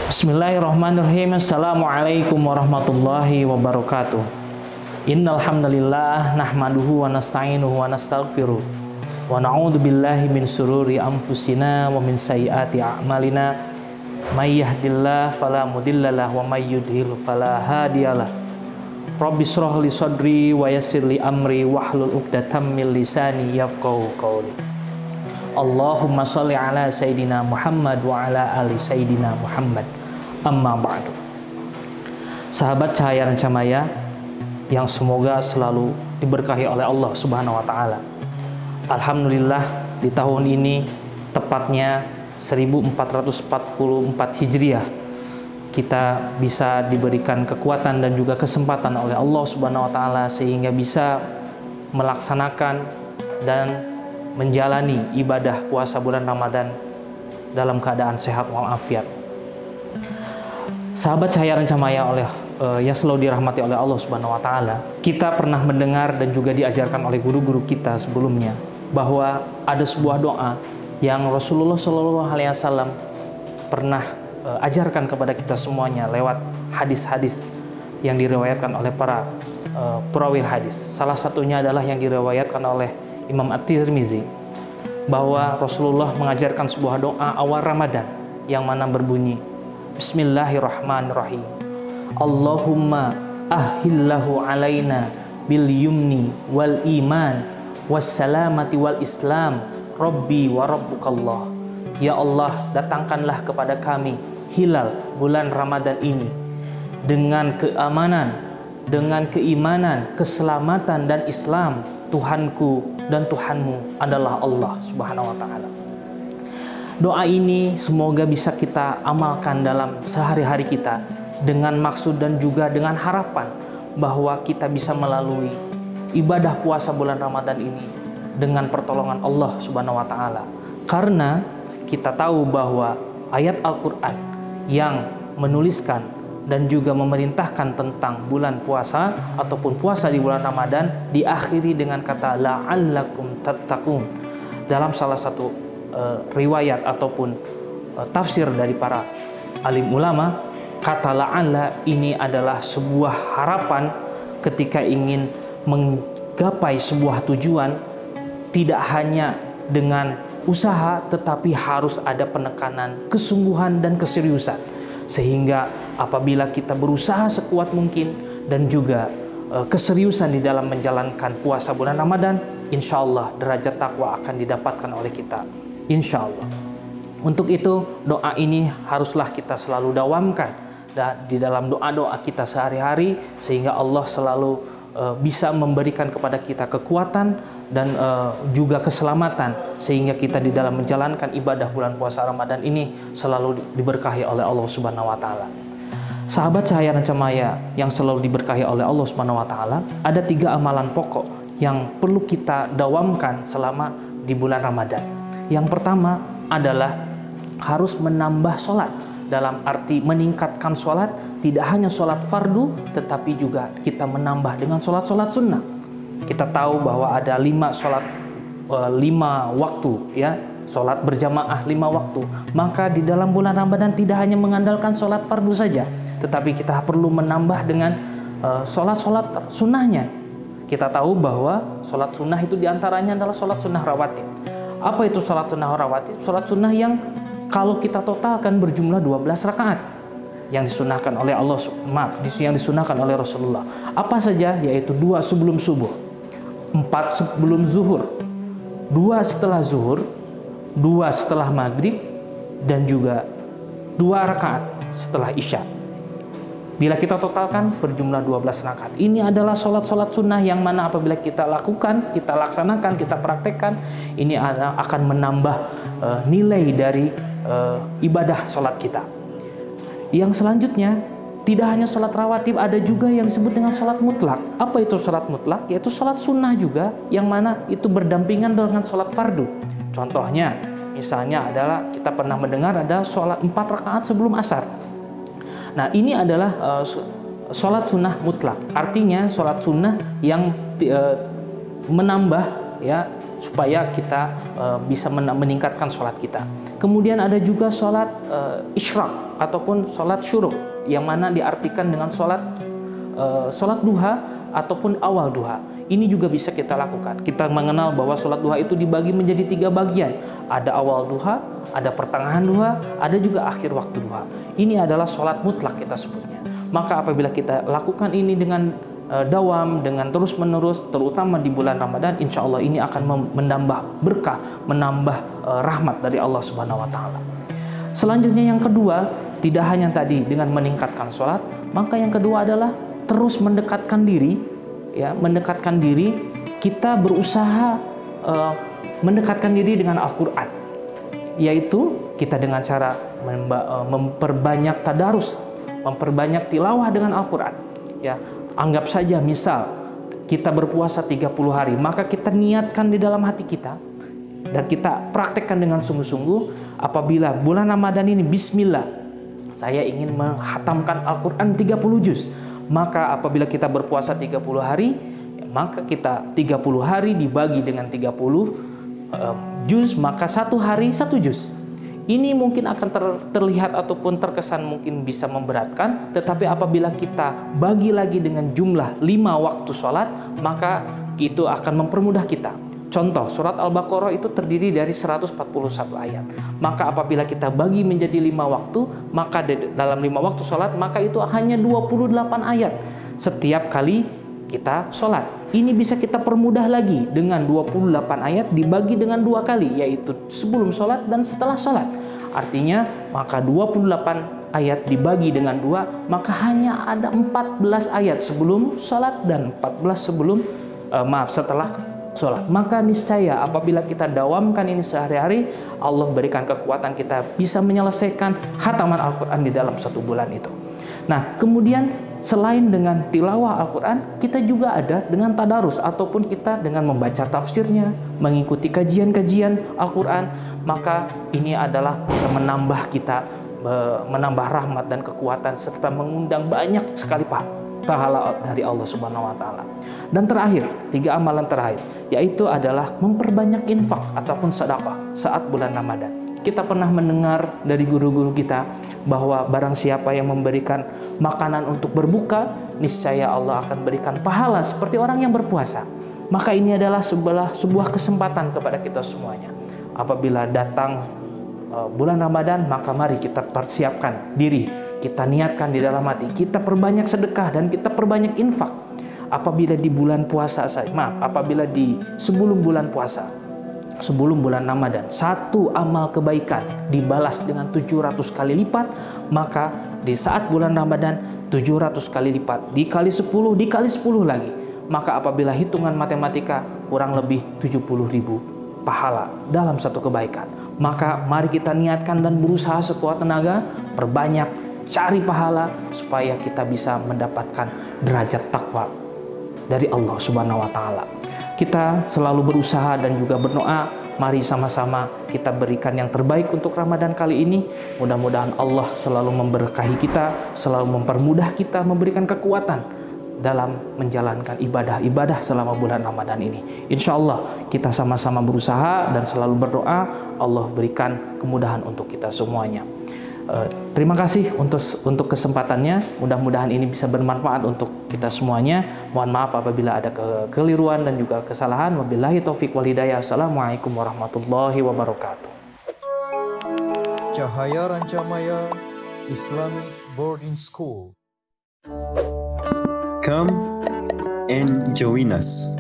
Bismillahirrahmanirrahim. Assalamualaikum warahmatullahi wabarakatuh. Innal hamdalillah nahmaduhu wa nasta'inuhu wa nastaghfiruh wa na'udzu billahi min sururi anfusina wa min sayyiati a'malina. May yahdihillahu fala mudhillalah wa may yudhlil fala hadiyalah. Rabbi shrah li sadri wa yassir li amri wahlul 'uqdatam min lisani yafqahu qawli. Allahumma sholli ala Sayyidina Muhammad wa ala ali Sayyidina Muhammad. Amma ba'du. Sahabat Cahaya Rancamaya yang semoga selalu diberkahi oleh Allah Subhanahu wa taala. Alhamdulillah di tahun ini tepatnya 1444 Hijriah kita bisa diberikan kekuatan dan juga kesempatan oleh Allah Subhanahu wa taala sehingga bisa melaksanakan dan menjalani ibadah puasa bulan Ramadan dalam keadaan sehat walafiat. Sahabat Cahaya Rancamaya yang selalu dirahmati oleh Allah Subhanahu wa taala, kita pernah mendengar dan juga diajarkan oleh guru-guru kita sebelumnya bahwa ada sebuah doa yang Rasulullah SAW pernah ajarkan kepada kita semuanya lewat hadis-hadis yang diriwayatkan oleh para perawi hadis. Salah satunya adalah yang diriwayatkan oleh Imam At-Tirmizi, bahwa Rasulullah mengajarkan sebuah doa awal Ramadan yang mana berbunyi Bismillahirrahmanirrahim. Allahumma ahillahu alaina bil yumni wal iman was salamati wal islam Rabbi wa rabbukallah. Ya Allah, datangkanlah kepada kami hilal bulan Ramadan ini dengan keamanan, dengan keimanan, keselamatan dan Islam. Tuhanku dan Tuhanmu adalah Allah Subhanahu wa taala. Doa ini semoga bisa kita amalkan dalam sehari-hari kita dengan maksud dan juga dengan harapan bahwa kita bisa melalui ibadah puasa bulan Ramadan ini dengan pertolongan Allah Subhanahu wa taala. Karena kita tahu bahwa ayat Al-Qur'an yang menuliskan dan juga memerintahkan tentang bulan puasa ataupun puasa di bulan Ramadan diakhiri dengan kata la'allakum tattaqun. Dalam salah satu riwayat ataupun tafsir dari para alim ulama, kata la'alla ini adalah sebuah harapan ketika ingin menggapai sebuah tujuan, tidak hanya dengan usaha tetapi harus ada penekanan, kesungguhan dan keseriusan. Sehingga apabila kita berusaha sekuat mungkin dan juga keseriusan di dalam menjalankan puasa bulan Ramadan, insya Allah derajat takwa akan didapatkan oleh kita, insya Allah. Untuk itu doa ini haruslah kita selalu dawamkan di dalam doa-doa kita sehari-hari, sehingga Allah selalu bisa memberikan kepada kita kekuatan dan juga keselamatan, sehingga kita di dalam menjalankan ibadah bulan puasa Ramadan ini selalu diberkahi oleh Allah Subhanahu wa taala. Sahabat Cahaya Rancamaya yang selalu diberkahi oleh Allah Subhanahu wa taala, ada 3 amalan pokok yang perlu kita dawamkan selama di bulan Ramadan. Yang pertama adalah harus menambah sholat, dalam arti meningkatkan sholat, tidak hanya sholat fardu tetapi juga kita menambah dengan sholat-sholat sunnah. Kita tahu bahwa ada 5 waktu, ya, sholat berjamaah 5 waktu. Maka di dalam bulan Ramadan tidak hanya mengandalkan sholat fardu saja, tetapi kita perlu menambah dengan sholat-sholat sunnahnya. Kita tahu bahwa sholat sunnah itu diantaranya adalah sholat sunnah rawatib. Apa itu sholat sunnah rawatib? Sholat sunnah yang kalau kita totalkan berjumlah 12 rakaat yang disunahkan oleh yang disunahkan oleh Rasulullah. Apa saja? Yaitu 2 sebelum subuh, 4 sebelum zuhur, 2 setelah zuhur, 2 setelah maghrib, dan juga 2 rakaat setelah isya. Bila kita totalkan berjumlah 12 rakaat. Ini adalah sholat-sholat sunnah yang mana apabila kita lakukan, kita laksanakan, kita praktekkan, ini akan menambah nilai dari ibadah sholat kita. Yang selanjutnya, tidak hanya sholat rawatib, ada juga yang disebut dengan sholat mutlak. Apa itu sholat mutlak? Yaitu sholat sunnah juga, yang mana itu berdampingan dengan sholat fardu. Contohnya, misalnya adalah kita pernah mendengar ada sholat 4 rakaat sebelum asar. Nah, ini adalah sholat sunnah mutlak. Artinya sholat sunnah yang menambah, ya, supaya kita bisa meningkatkan sholat kita. Kemudian ada juga sholat isyraq ataupun sholat syuruk, yang mana diartikan dengan sholat duha ataupun awal duha. Ini juga bisa kita lakukan. Kita mengenal bahwa sholat duha itu dibagi menjadi 3 bagian. Ada awal duha, ada pertengahan duha, ada juga akhir waktu duha. Ini adalah sholat mutlak kita sebutnya. Maka apabila kita lakukan ini dengan dawam, dengan terus menerus, terutama di bulan Ramadan, insya Allah ini akan menambah berkah, menambah rahmat dari Allah Subhanahu Wa Taala. Selanjutnya yang kedua, tidak hanya tadi dengan meningkatkan sholat, maka yang kedua adalah terus mendekatkan diri, ya, mendekatkan diri. Kita berusaha mendekatkan diri dengan Al-Quran, yaitu kita dengan cara memperbanyak tadarus, memperbanyak tilawah dengan Al-Quran. Ya, anggap saja misal kita berpuasa 30 hari, maka kita niatkan di dalam hati kita dan kita praktekkan dengan sungguh-sungguh. Apabila bulan Ramadan ini, bismillah, saya ingin menghatamkan Al-Quran 30 juz. Maka apabila kita berpuasa 30 hari, maka kita 30 hari dibagi dengan 30 juz, maka 1 hari 1 juz. Ini mungkin akan terlihat ataupun terkesan mungkin bisa memberatkan, tetapi apabila kita bagi lagi dengan jumlah 5 waktu sholat, maka itu akan mempermudah kita. Contoh, surat Al-Baqarah itu terdiri dari 141 ayat. Maka apabila kita bagi menjadi 5 waktu, maka dalam 5 waktu sholat, maka itu hanya 28 ayat setiap kali kita sholat. Ini bisa kita permudah lagi dengan 28 ayat dibagi dengan 2 kali, yaitu sebelum sholat dan setelah sholat. Artinya, maka 28 ayat dibagi dengan 2, maka hanya ada 14 ayat sebelum sholat dan 14 setelah sholat. Maka niscaya apabila kita dawamkan ini sehari-hari, Allah berikan kekuatan kita bisa menyelesaikan khataman Al-Quran di dalam 1 bulan itu. Nah, kemudian selain dengan tilawah Al-Quran, kita juga ada dengan tadarus ataupun kita dengan membaca tafsirnya, mengikuti kajian-kajian Al-Quran. Maka ini adalah bisa menambah rahmat dan kekuatan serta mengundang banyak sekali pahala dari Allah Subhanahu Wa Taala. Dan terakhir, 3 amalan terakhir, yaitu adalah memperbanyak infak ataupun sedekah saat bulan Ramadan. Kita pernah mendengar dari guru-guru kita bahwa barang siapa yang memberikan makanan untuk berbuka, niscaya Allah akan berikan pahala seperti orang yang berpuasa. Maka ini adalah sebuah kesempatan kepada kita semuanya. Apabila datang bulan Ramadan, maka mari kita persiapkan diri, kita niatkan di dalam hati, kita perbanyak sedekah dan kita perbanyak infak. Apabila di bulan puasa apabila sebelum bulan puasa, sebelum bulan Ramadan, 1 amal kebaikan dibalas dengan 700 kali lipat, maka di saat bulan Ramadan 700 kali lipat dikali 10 dikali 10 lagi, maka apabila hitungan matematika kurang lebih 70.000 pahala dalam 1 kebaikan. Maka mari kita niatkan dan berusaha sekuat tenaga, perbanyak, cari pahala supaya kita bisa mendapatkan derajat takwa dari Allah Subhanahu Wa Taala. Kita selalu berusaha dan juga berdoa, mari sama-sama kita berikan yang terbaik untuk Ramadan kali ini. Mudah-mudahan Allah selalu memberkahi kita, selalu mempermudah kita, memberikan kekuatan dalam menjalankan ibadah-ibadah selama bulan Ramadan ini. Insya Allah kita sama-sama berusaha dan selalu berdoa, Allah berikan kemudahan untuk kita semuanya. Terima kasih untuk kesempatannya. Mudah-mudahan ini bisa bermanfaat untuk kita semuanya. Mohon maaf apabila ada kekeliruan dan juga kesalahan. Wabillahi taufiq wal hidayah. Assalamualaikum warahmatullahi wabarakatuh. Cahaya Rancamaya Islamic Boarding School. Come and join us.